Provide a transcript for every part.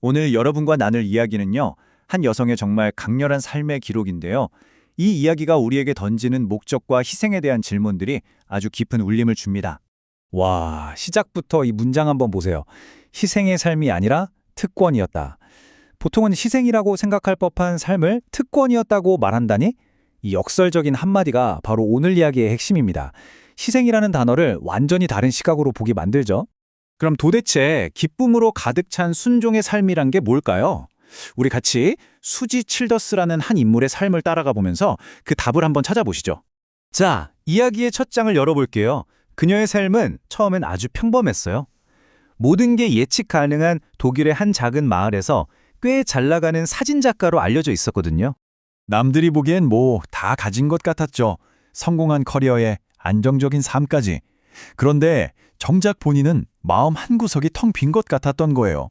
오늘 여러분과 나눌 이야기는요, 한 여성의 정말 강렬한 삶의 기록인데요. 이 이야기가 우리에게 던지는 목적과 희생에 대한 질문들이 아주 깊은 울림을 줍니다. 와, 시작부터 이 문장 한번 보세요. 희생의 삶이 아니라 특권이었다. 보통은 희생이라고 생각할 법한 삶을 특권이었다고 말한다니? 이 역설적인 한마디가 바로 오늘 이야기의 핵심입니다. 희생이라는 단어를 완전히 다른 시각으로 보게 만들죠. 그럼 도대체 기쁨으로 가득 찬 순종의 삶이란 게 뭘까요? 우리 같이 수지 칠더스라는 한 인물의 삶을 따라가 보면서 그 답을 한번 찾아보시죠. 자, 이야기의 첫 장을 열어볼게요. 그녀의 삶은 처음엔 아주 평범했어요. 모든 게 예측 가능한 독일의 한 작은 마을에서 꽤 잘 나가는 사진작가로 알려져 있었거든요. 남들이 보기엔 다 가진 것 같았죠. 성공한 커리어에 안정적인 삶까지. 그런데 정작 본인은 마음 한구석이 텅 빈 것 같았던 거예요.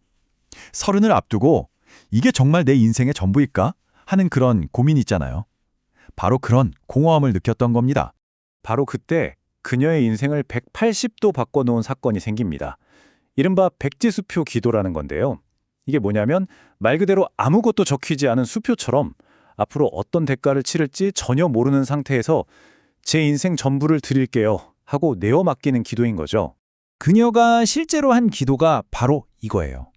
서른을 앞두고 이게 정말 내 인생의 전부일까? 하는 그런 고민 있잖아요. 바로 그런 공허함을 느꼈던 겁니다. 바로 그때 그녀의 인생을 180도 바꿔놓은 사건이 생깁니다. 이른바 백지수표 기도라는 건데요. 이게 뭐냐면 말 그대로 아무것도 적히지 않은 수표처럼 앞으로 어떤 대가를 치를지 전혀 모르는 상태에서 제 인생 전부를 드릴게요 하고 내어 맡기는 기도인 거죠. 그녀가 실제로 한 기도가 바로 이거예요.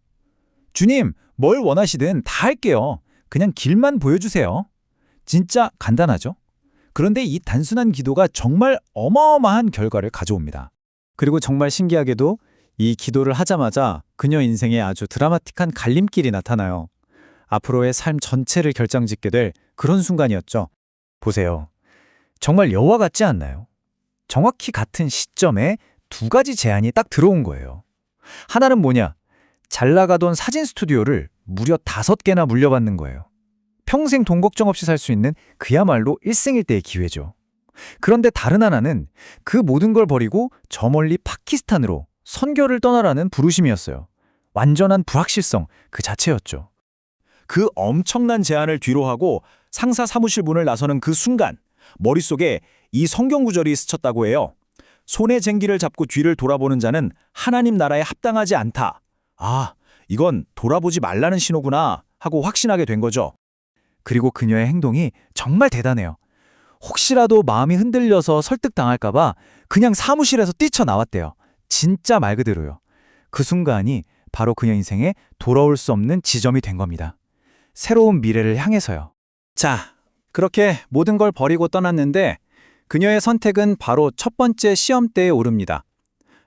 주님, 뭘 원하시든 다 할게요. 그냥 길만 보여주세요. 진짜 간단하죠? 그런데 이 단순한 기도가 정말 어마어마한 결과를 가져옵니다. 그리고 정말 신기하게도 이 기도를 하자마자 그녀 인생에 아주 드라마틱한 갈림길이 나타나요. 앞으로의 삶 전체를 결정짓게 될 그런 순간이었죠. 보세요. 정말 여와 같지 않나요? 정확히 같은 시점에 두 가지 제안이 딱 들어온 거예요. 하나는 뭐냐? 잘 나가던 사진 스튜디오를 무려 5개나 물려받는 거예요. 평생 돈 걱정 없이 살 수 있는 그야말로 일생일대의 기회죠. 그런데 다른 하나는 그 모든 걸 버리고 저 멀리 파키스탄으로 선교를 떠나라는 부르심이었어요. 완전한 불확실성 그 자체였죠. 그 엄청난 제안을 뒤로하고 상사 사무실 문을 나서는 그 순간 머릿속에 이 성경 구절이 스쳤다고 해요. 손에 쟁기를 잡고 뒤를 돌아보는 자는 하나님 나라에 합당하지 않다. 아, 이건 돌아보지 말라는 신호구나 하고 확신하게 된 거죠. 그리고 그녀의 행동이 정말 대단해요. 혹시라도 마음이 흔들려서 설득당할까 봐 그냥 사무실에서 뛰쳐나왔대요. 진짜 말 그대로요. 그 순간이 바로 그녀 인생에 돌아올 수 없는 지점이 된 겁니다. 새로운 미래를 향해서요. 자, 그렇게 모든 걸 버리고 떠났는데 그녀의 선택은 바로 첫 번째 시험대에 오릅니다.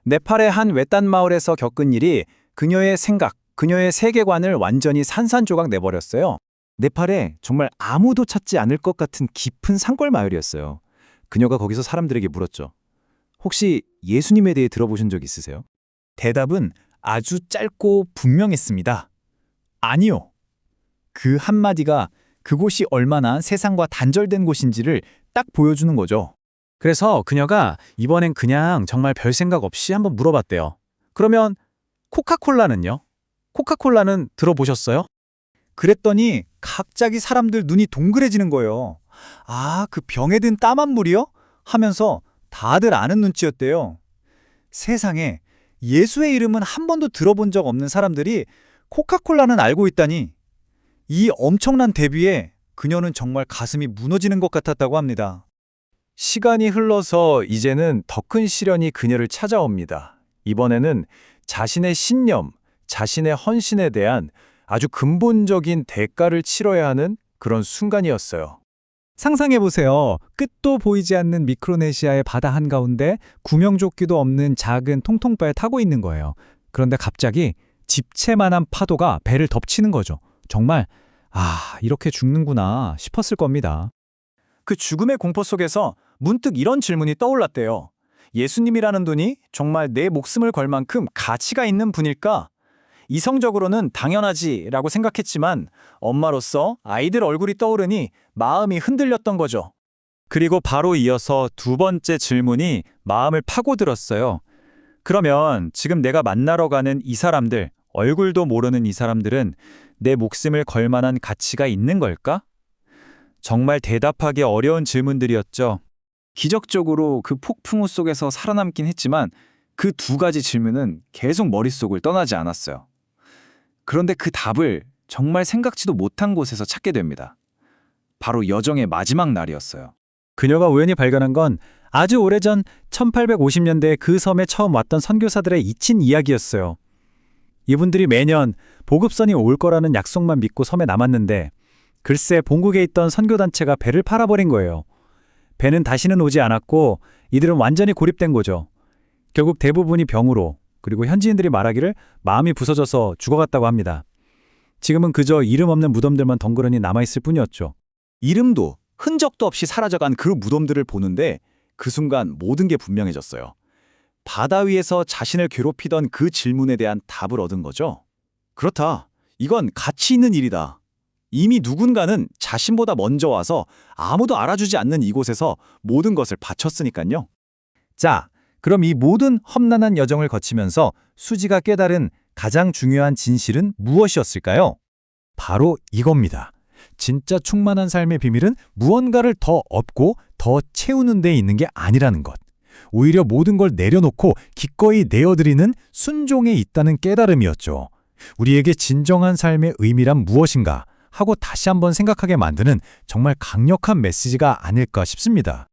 네팔의 한 외딴 마을에서 겪은 일이 그녀의 생각, 그녀의 세계관을 완전히 산산조각 내버렸어요. 네팔에 정말 아무도 찾지 않을 것 같은 깊은 산골 마을이었어요. 그녀가 거기서 사람들에게 물었죠. 혹시 예수님에 대해 들어보신 적 있으세요? 대답은 아주 짧고 분명했습니다. 아니요. 그 한마디가 그곳이 얼마나 세상과 단절된 곳인지를 딱 보여주는 거죠. 그래서 그녀가 이번엔 그냥 정말 별 생각 없이 한번 물어봤대요. 그러면 코카콜라는요? 코카콜라는 들어보셨어요? 그랬더니 갑자기 사람들 눈이 동그래지는 거예요. 아, 그 병에 든 땀 한 물이요? 하면서 다들 아는 눈치였대요. 세상에 예수의 이름은 한 번도 들어본 적 없는 사람들이 코카콜라는 알고 있다니. 이 엄청난 대비에 그녀는 정말 가슴이 무너지는 것 같았다고 합니다. 시간이 흘러서 이제는 더 큰 시련이 그녀를 찾아옵니다. 이번에는 자신의 신념, 자신의 헌신에 대한 아주 근본적인 대가를 치러야 하는 그런 순간이었어요. 상상해보세요. 끝도 보이지 않는 미크로네시아의 바다 한가운데 구명조끼도 없는 작은 통통바에 타고 있는 거예요. 그런데 갑자기 집채만한 파도가 배를 덮치는 거죠. 정말 이렇게 죽는구나 싶었을 겁니다. 그 죽음의 공포 속에서 문득 이런 질문이 떠올랐대요. 예수님이라는 분이 정말 내 목숨을 걸 만큼 가치가 있는 분일까? 이성적으로는 당연하지라고 생각했지만 엄마로서 아이들 얼굴이 떠오르니 마음이 흔들렸던 거죠. 그리고 바로 이어서 두 번째 질문이 마음을 파고들었어요. 그러면 지금 내가 만나러 가는 이 사람들, 얼굴도 모르는 이 사람들은 내 목숨을 걸 만한 가치가 있는 걸까? 정말 대답하기 어려운 질문들이었죠. 기적적으로 그 폭풍우 속에서 살아남긴 했지만 그 두 가지 질문은 계속 머릿속을 떠나지 않았어요. 그런데 그 답을 정말 생각지도 못한 곳에서 찾게 됩니다. 바로 여정의 마지막 날이었어요. 그녀가 우연히 발견한 건 아주 오래전 1850년대에 그 섬에 처음 왔던 선교사들의 잊힌 이야기였어요. 이분들이 매년 보급선이 올 거라는 약속만 믿고 섬에 남았는데 글쎄 본국에 있던 선교단체가 배를 팔아버린 거예요. 배는 다시는 오지 않았고 이들은 완전히 고립된 거죠. 결국 대부분이 병으로, 그리고 현지인들이 말하기를 마음이 부서져서 죽어갔다고 합니다. 지금은 그저 이름 없는 무덤들만 덩그러니 남아있을 뿐이었죠. 이름도 흔적도 없이 사라져간 그 무덤들을 보는데 그 순간 모든 게 분명해졌어요. 바다 위에서 자신을 괴롭히던 그 질문에 대한 답을 얻은 거죠. 그렇다. 이건 가치 있는 일이다. 이미 누군가는 자신보다 먼저 와서 아무도 알아주지 않는 이곳에서 모든 것을 바쳤으니까요. 자, 그럼 이 모든 험난한 여정을 거치면서 수지가 깨달은 가장 중요한 진실은 무엇이었을까요? 바로 이겁니다. 진짜 충만한 삶의 비밀은 무언가를 더 얻고 더 채우는 데 있는 게 아니라는 것. 오히려 모든 걸 내려놓고 기꺼이 내어드리는 순종에 있다는 깨달음이었죠. 우리에게 진정한 삶의 의미란 무엇인가 하고 다시 한번 생각하게 만드는 정말 강력한 메시지가 아닐까 싶습니다.